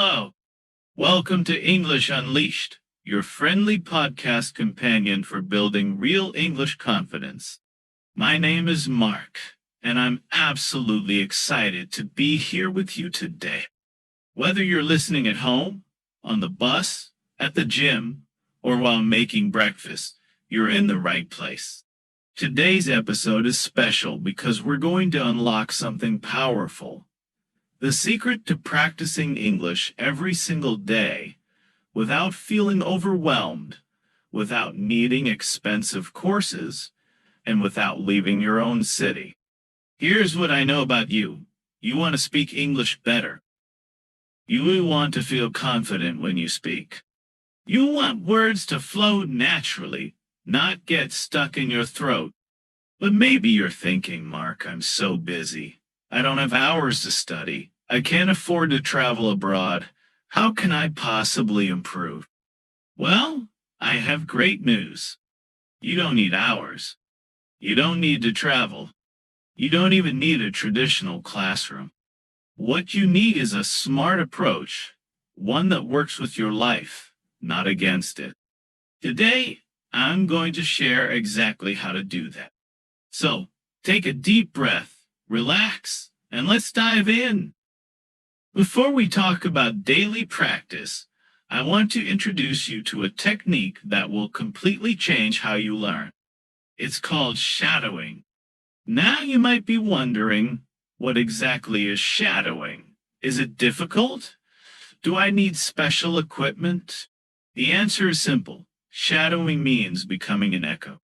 Hello. Welcome to English Unleashed, your friendly podcast companion for building real English confidence. My name is Mark, and I'm absolutely excited to be here with you today. Whether you're listening at home, on the bus, at the gym, or while making breakfast, you're in the right place. Today's episode is special because we're going to unlock something powerful. The secret to practicing English every single day without feeling overwhelmed, without needing expensive courses, and without leaving your own city. Here's what I know about you. You want to speak English better. You want to feel confident when you speak. You want words to flow naturally, not get stuck in your throat. But maybe you're thinking, Mark, I'm so busy. I don't have hours to study. I can't afford to travel abroad. How can I possibly improve? Well, I have great news. You don't need hours. You don't need to travel. You don't even need a traditional classroom. What you need is a smart approach, one that works with your life, not against it. Today, I'm going to share exactly how to do that. So, take a deep breath, relax, and let's dive in. Before we talk about daily practice, I want to introduce you to a technique that will completely change how you learn. It's called shadowing. Now you might be wondering, what exactly is shadowing? Is it difficult? Do I need special equipment? The answer is simple. Shadowing means becoming an echo.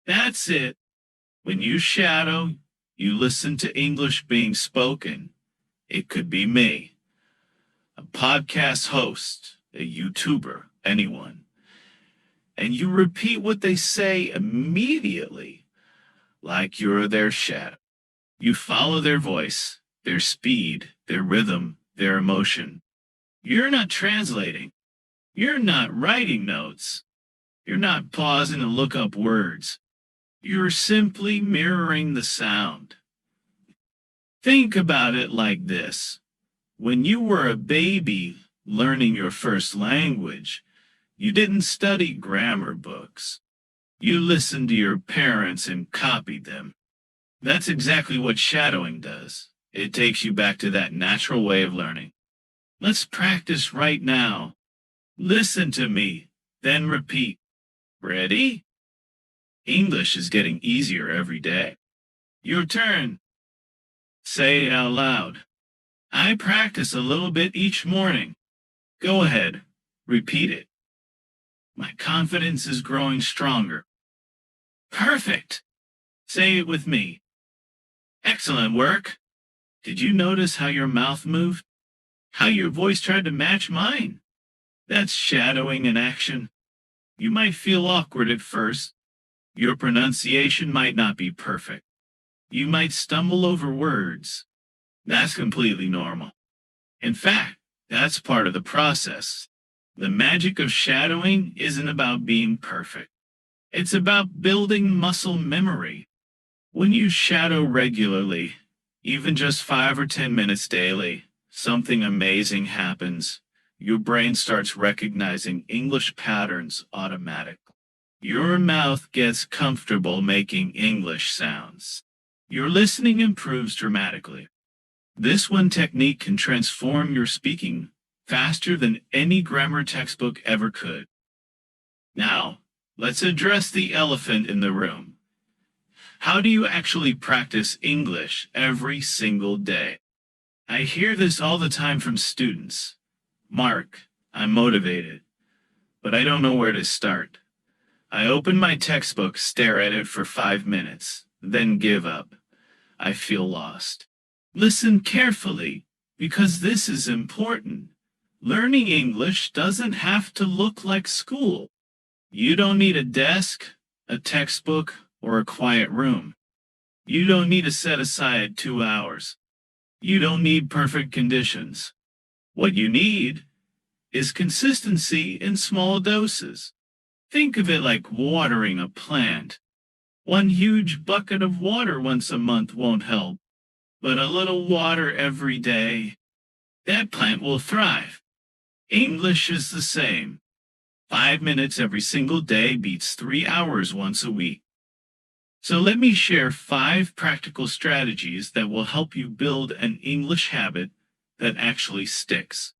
That's it. When you shadow, you listen to English being spoken. It could be me, a podcast host, a YouTuber, anyone. And you repeat what they say immediately, like you're their shadow. You follow their voice, their speed, their rhythm, their emotion. You're not translating. You're not writing notes. You're not pausing to look up words. You're simply mirroring the sound. Think about it like this. When you were a baby learning your first language, you didn't study grammar books. You listened to your parents and copied them. That's exactly what shadowing does. It takes you back to that natural way of learning. Let's practice right now. Listen to me, then repeat. Ready? English is getting easier every day. Your turn. Say it out loud. I practice a little bit each morning. Go ahead. Repeat it. My confidence is growing stronger. Perfect. Say it with me. Excellent work. Did you notice how your mouth moved? How your voice tried to match mine? That's shadowing in action. You might feel awkward at first. Your pronunciation might not be perfect. You might stumble over words. That's completely normal. In fact, that's part of the process. The magic of shadowing isn't about being perfect. It's about building muscle memory. When you shadow regularly, even just 5 or 10 minutes daily, something amazing happens. Your brain starts recognizing English patterns automatically. Your mouth gets comfortable making English sounds. Your listening improves dramatically. This one technique can transform your speaking faster than any grammar textbook ever could. Now, let's address the elephant in the room. How do you actually practice English every single day? I hear this all the time from students. Mark, I'm motivated, but I don't know where to start. I open my textbook, stare at it for 5 minutes, then give up. I feel lost. Listen carefully, because this is important. Learning English doesn't have to look like school. You don't need a desk, a textbook, or a quiet room. You don't need to set aside 2 hours. You don't need perfect conditions. What you need is consistency in small doses. Think of it like watering a plant. One huge bucket of water once a month won't help, but a little water every day, that plant will thrive. English is the same. 5 minutes every single day beats 3 hours once a week. So let me share 5 practical strategies that will help you build an English habit that actually sticks.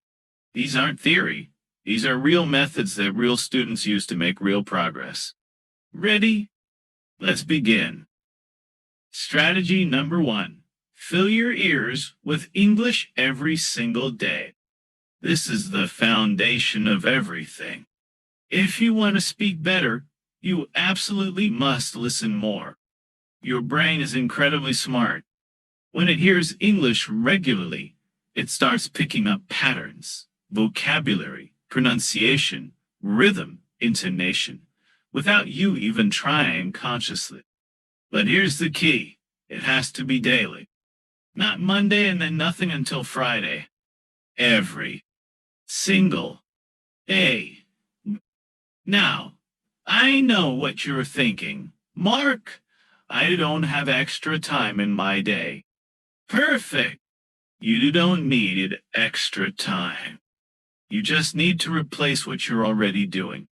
These aren't theory. These are real methods that real students use to make real progress. Ready? Let's begin. Strategy number 1. Fill your ears with English every single day. This is the foundation of everything. If you want to speak better, you absolutely must listen more. Your brain is incredibly smart. When it hears English regularly, it starts picking up patterns, vocabulary, pronunciation, rhythm, intonation, without you even trying consciously. But here's the key. It has to be daily. Not Monday and then nothing until Friday. Every single day. Now, I know what you're thinking. Mark, I don't have extra time in my day. Perfect. You don't need extra time. You just need to replace what you're already doing.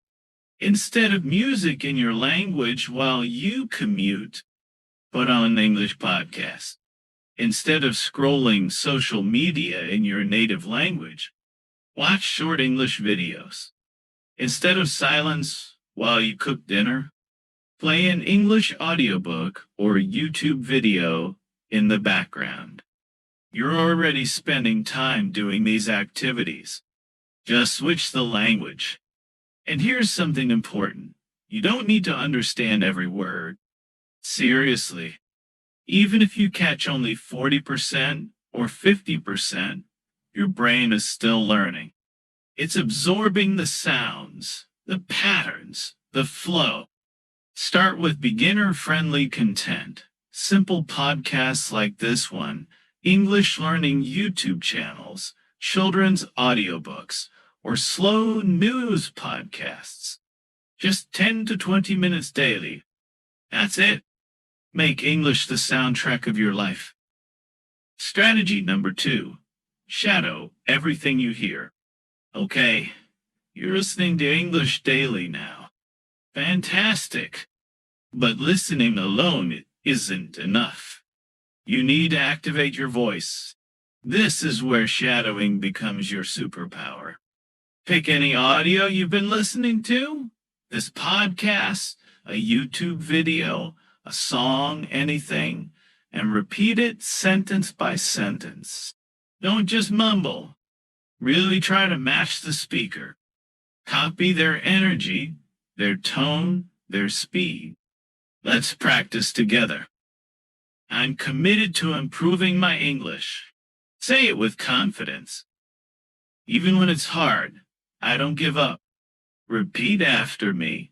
Instead of music in your language while you commute, put on an English podcast. Instead of scrolling social media in your native language, watch short English videos. Instead of silence while you cook dinner, play an English audiobook or YouTube video in the background. You're already spending time doing these activities. Just switch the language. And here's something important. You don't need to understand every word. Seriously, even if you catch only 40% or 50%, your brain is still learning. It's absorbing the sounds, the patterns, the flow. Start with beginner-friendly content, simple podcasts like this one, English learning YouTube channels, children's audiobooks, or slow news podcasts. Just 10 to 20 minutes daily. That's it. Make English the soundtrack of your life. Strategy number 2. Shadow everything you hear. Okay, you're listening to English daily now. Fantastic. But listening alone isn't enough. You need to activate your voice. This is where shadowing becomes your superpower. Pick any audio you've been listening to, this podcast, a YouTube video, a song, anything, and repeat it sentence by sentence. Don't just mumble. Really try to match the speaker. Copy their energy, their tone, their speed. Let's practice together. I'm committed to improving my English. Say it with confidence. Even when it's hard, I don't give up. Repeat after me.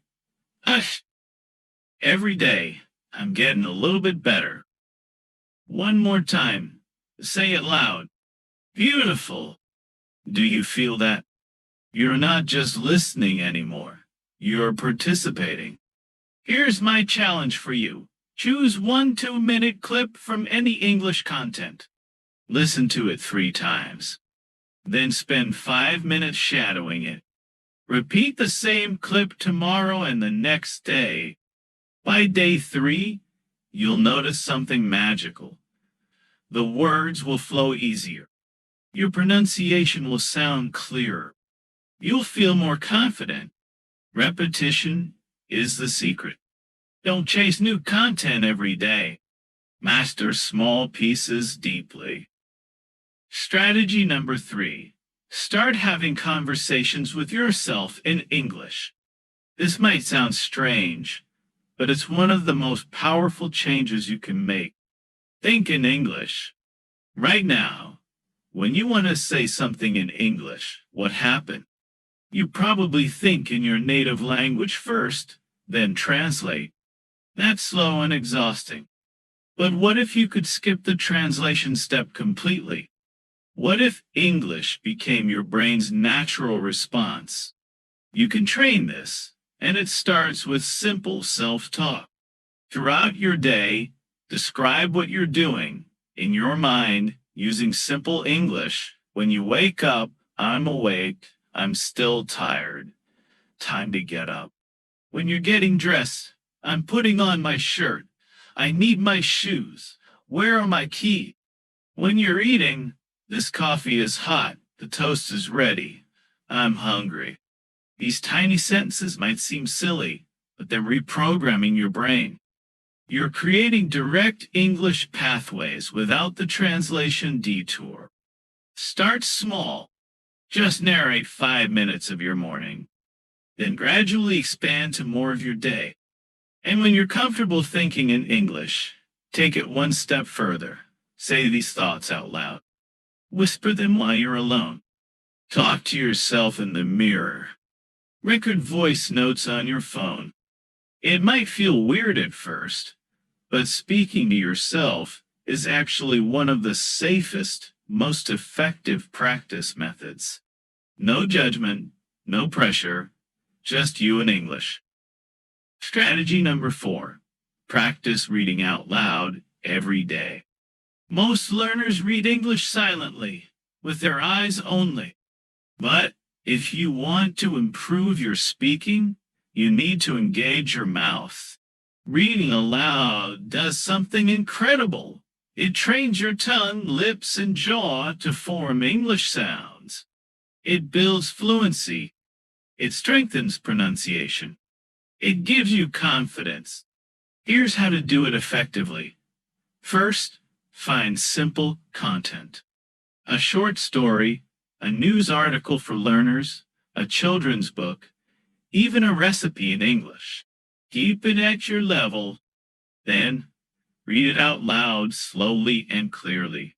Hush. Every day, I'm getting a little bit better. One more time. Say it loud. Beautiful. Do you feel that? You're not just listening anymore. You're participating. Here's my challenge for you. Choose 1 2-minute clip from any English content. Listen to it 3 times. Then spend 5 minutes shadowing it. Repeat the same clip tomorrow and the next day. By day 3, you'll notice something magical. The words will flow easier. Your pronunciation will sound clearer. You'll feel more confident. Repetition is the secret. Don't chase new content every day. Master small pieces deeply. Strategy number 3. Start having conversations with yourself in English. This might sound strange, but it's one of the most powerful changes you can make. Think in English. Right now, when you want to say something in English, what happened? You probably think in your native language first, then translate. That's slow and exhausting. But what if you could skip the translation step completely? What if English became your brain's natural response? You can train this, and it starts with simple self-talk. Throughout your day, describe what you're doing in your mind using simple English. When you wake up, I'm awake. I'm still tired. Time to get up. When you're getting dressed, I'm putting on my shirt. I need my shoes. Where are my keys? When you're eating, this coffee is hot. The toast is ready. I'm hungry. These tiny sentences might seem silly, but they're reprogramming your brain. You're creating direct English pathways without the translation detour. Start small. Just narrate 5 minutes of your morning. Then gradually expand to more of your day. And when you're comfortable thinking in English, take it one step further. Say these thoughts out loud. Whisper them while you're alone. Talk to yourself in the mirror. Record voice notes on your phone. It might feel weird at first, but speaking to yourself is actually one of the safest, most effective practice methods. No judgment, no pressure, just you and English. Strategy number 4. Practice reading out loud every day. Most learners read English silently, with their eyes only. But if you want to improve your speaking, you need to engage your mouth. Reading aloud does something incredible. It trains your tongue, lips, and jaw to form English sounds. It builds fluency. It strengthens pronunciation. It gives you confidence. Here's how to do it effectively. First, find simple content. A short story, a news article for learners, a children's book, even a recipe in English. Keep it at your level. Then, read it out loud, slowly and clearly.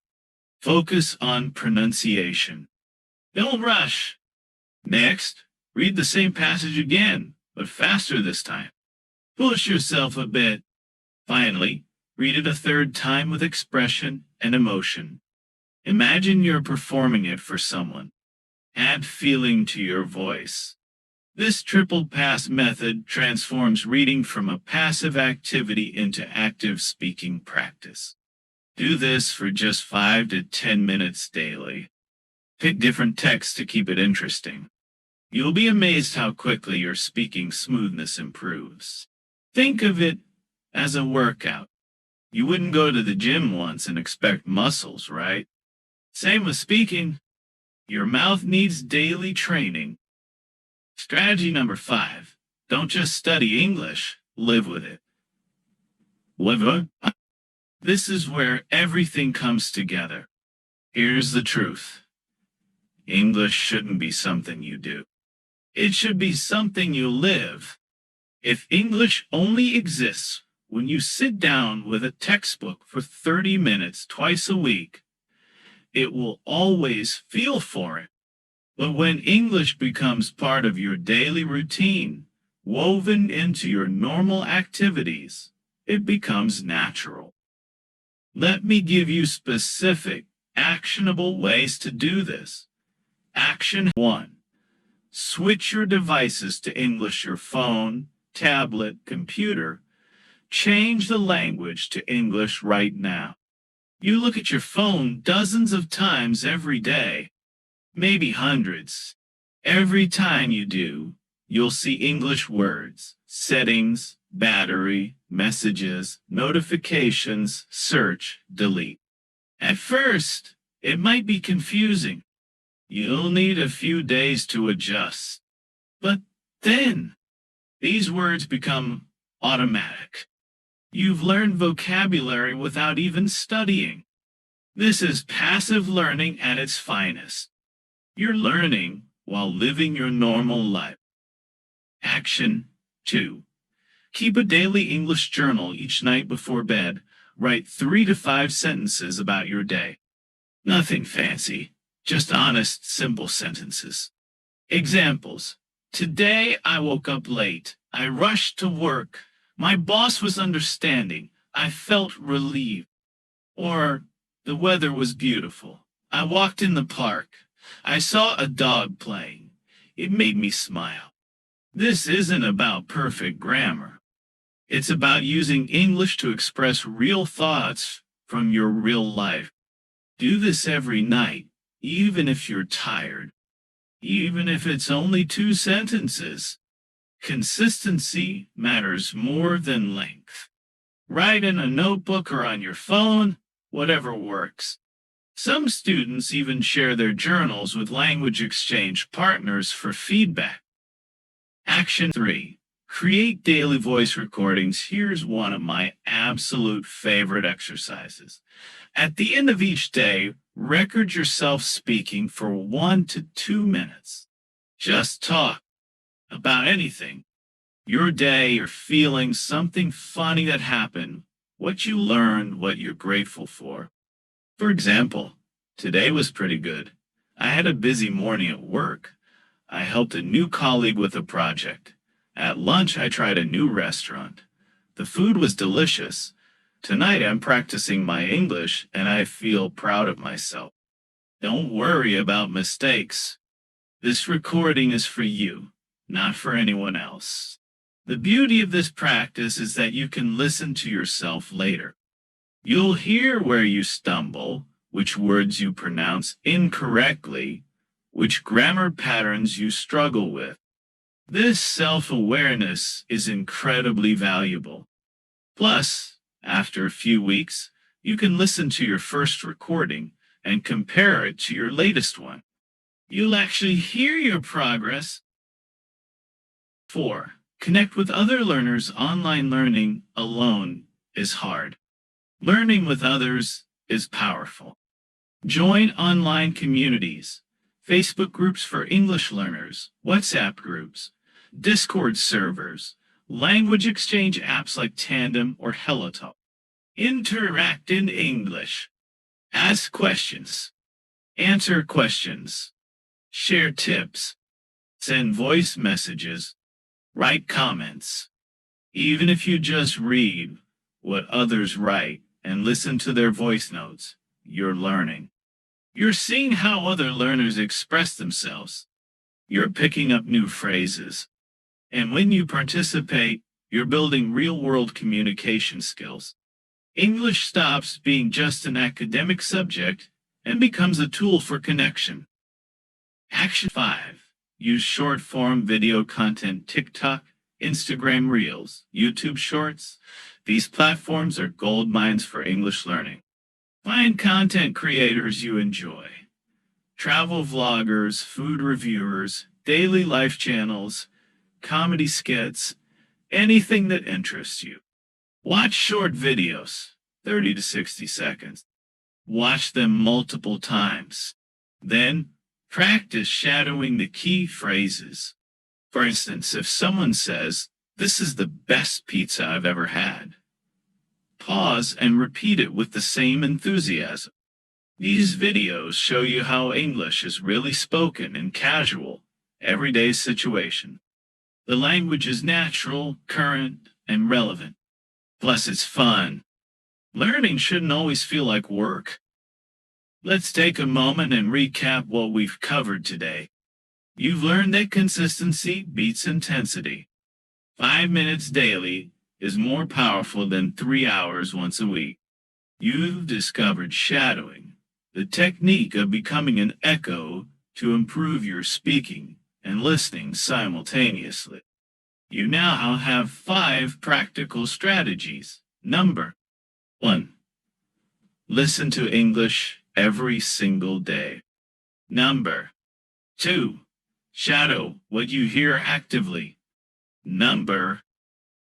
Focus on pronunciation. Don't rush. Next, read the same passage again, but faster this time. Push yourself a bit. Finally, read it a third time with expression and emotion. Imagine you're performing it for someone. Add feeling to your voice. This triple pass method transforms reading from a passive activity into active speaking practice. Do this for just 5 to 10 minutes daily. Pick different texts to keep it interesting. You'll be amazed how quickly your speaking smoothness improves. Think of it as a workout. You wouldn't go to the gym once and expect muscles, right? Same with speaking. Your mouth needs daily training. Strategy number 5. Don't just study English, live with it. This is where everything comes together. Here's the truth. English shouldn't be something you do. It should be something you live. If English only exists when you sit down with a textbook for 30 minutes twice a week, it will always feel foreign. But when English becomes part of your daily routine, woven into your normal activities, it becomes natural. Let me give you specific, actionable ways to do this. Action 1. Switch your devices to English, your phone, tablet, computer. Change the language to English right now. You look at your phone dozens of times every day, maybe hundreds. Every time you do, you'll see English words, settings, battery, messages, notifications, search, delete. At first, it might be confusing. You'll need a few days to adjust. But then, these words become automatic. You've learned vocabulary without even studying. This is passive learning at its finest. You're learning while living your normal life. Action 2. Keep a daily English journal each night before bed. Write 3 to 5 sentences about your day. Nothing fancy, just honest, simple sentences. Examples. Today I woke up late. I rushed to work. My boss was understanding. I felt relieved. Or, the weather was beautiful. I walked in the park. I saw a dog playing. It made me smile. This isn't about perfect grammar. It's about using English to express real thoughts from your real life. Do this every night, even if you're tired. even if it's only 2 sentences. Consistency matters more than length. Write in a notebook or on your phone, whatever works. Some students even share their journals with language exchange partners for feedback. Action 3. Create daily voice recordings. Here's one of my absolute favorite exercises. At the end of each day, record yourself speaking for 1 to 2 minutes. Just talk about anything. Your day, your feelings, something funny that happened, what you learned, what you're grateful for. For example, today was pretty good. I had a busy morning at work. I helped a new colleague with a project. At lunch, I tried a new restaurant. The food was delicious. Tonight, I'm practicing my English, and I feel proud of myself. Don't worry about mistakes. This recording is for you, not for anyone else. The beauty of this practice is that you can listen to yourself later. You'll hear where you stumble, which words you pronounce incorrectly, which grammar patterns you struggle with. This self-awareness is incredibly valuable. Plus, after a few weeks, you can listen to your first recording and compare it to your latest one. You'll actually hear your progress. 4. Connect with other learners. Online learning alone is hard. Learning with others is powerful. Join online communities, Facebook groups for English learners, WhatsApp groups, Discord servers, language exchange apps like Tandem or HelloTalk. Interact in English. Ask questions. Answer questions. Share tips. Send voice messages. Write comments. Even if you just read what others write and listen to their voice notes, you're learning. You're seeing how other learners express themselves. You're picking up new phrases. And when you participate, you're building real-world communication skills. English stops being just an academic subject and becomes a tool for connection. Action 5. Use short-form video content. TikTok, Instagram Reels, YouTube Shorts. These platforms are gold mines for English learning. Find content creators you enjoy. Travel vloggers, food reviewers, daily life channels, comedy skits, anything that interests you. Watch short videos, 30 to 60 seconds. Watch them multiple times. Then, practice shadowing the key phrases. For instance, if someone says, "This is the best pizza I've ever had," pause and repeat it with the same enthusiasm. These videos show you how English is really spoken in casual, everyday situation. The language is natural, current, and relevant. Plus, it's fun. Learning shouldn't always feel like work. Let's take a moment and recap what we've covered today. You've learned that consistency beats intensity. 5 minutes daily is more powerful than 3 hours once a week. You've discovered shadowing, the technique of becoming an echo to improve your speaking and listening simultaneously. You now have 5 practical strategies. Number 1. Listen to English every single day. Number 2. Shadow what you hear actively. Number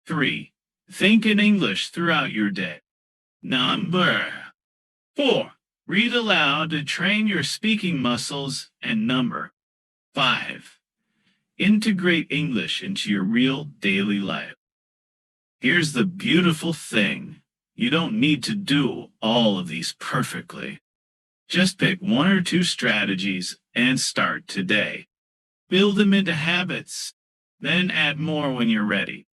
3. Think in English throughout your day. Number 4. Read aloud to train your speaking muscles. And number 5. Integrate English into your real daily life. Here's the beautiful thing. You don't need to do all of these perfectly. Just pick 1 or 2 strategies and start today. Build them into habits, then add more when you're ready.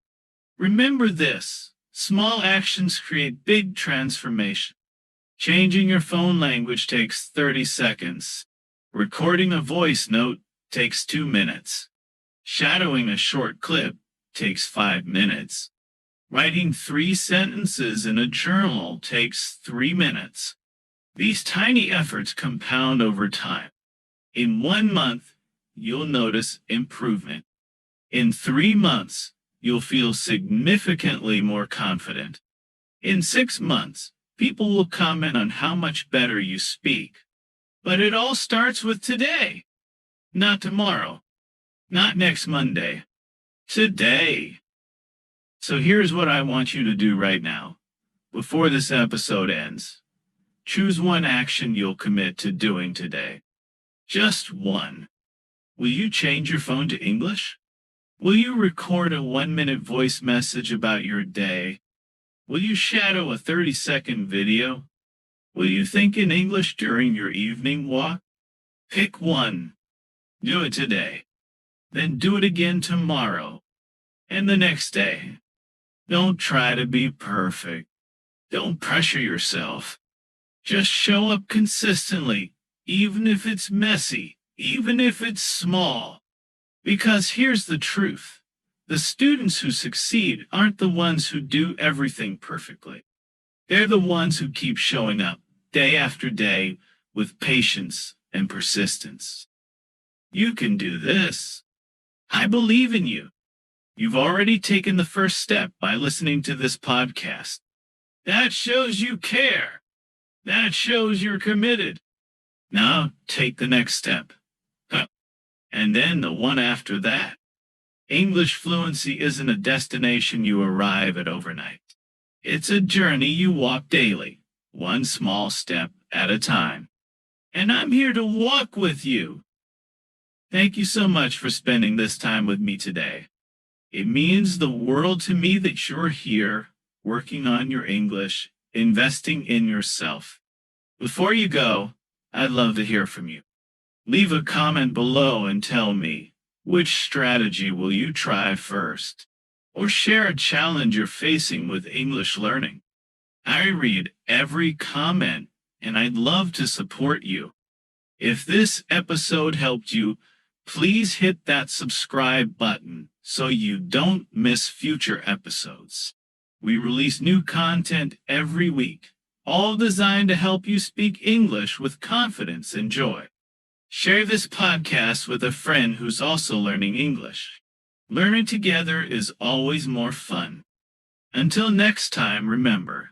Remember this, small actions create big transformation. Changing your phone language takes 30 seconds. Recording a voice note takes 2 minutes. Shadowing a short clip takes 5 minutes. Writing 3 sentences in a journal takes 3 minutes. These tiny efforts compound over time. In 1 month, you'll notice improvement. In 3 months, you'll feel significantly more confident. In 6 months, people will comment on how much better you speak. But it all starts with today, not tomorrow, not next Monday, today. So here's what I want you to do right now. Before this episode ends, choose one action you'll commit to doing today. Just one. Will you change your phone to English? Will you record a 1-minute voice message about your day? Will you shadow a 30-second video? Will you think in English during your evening walk? Pick one. Do it today. Then do it again tomorrow and the next day. Don't try to be perfect. Don't pressure yourself. Just show up consistently, even if it's messy, even if it's small. Because here's the truth. The students who succeed aren't the ones who do everything perfectly. They're the ones who keep showing up day after day with patience and persistence. You can do this. I believe in you. You've already taken the first step by listening to this podcast. That shows you care. That shows you're committed. Now take the next step. And then the one after that. English fluency isn't a destination you arrive at overnight. It's a journey you walk daily, one small step at a time. And I'm here to walk with you. Thank you so much for spending this time with me today. It means the world to me that you're here, working on your English, investing in yourself. Before you go, I'd love to hear from you. Leave a comment below and tell me, which strategy will you try first? Or share a challenge you're facing with English learning. I read every comment, and I'd love to support you. If this episode helped you, please hit that subscribe button so you don't miss future episodes. We release new content every week, all designed to help you speak English with confidence and joy. Share this podcast with a friend who's also learning English. Learning together is always more fun. Until next time, remember,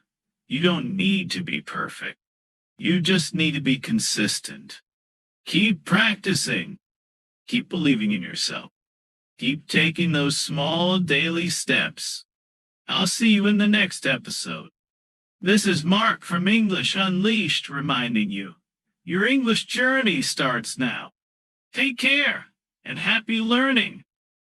you don't need to be perfect. You just need to be consistent. Keep practicing. Keep believing in yourself. Keep taking those small daily steps. I'll see you in the next episode. This is Mark from English Unleashed reminding you, your English journey starts now. Take care and happy learning.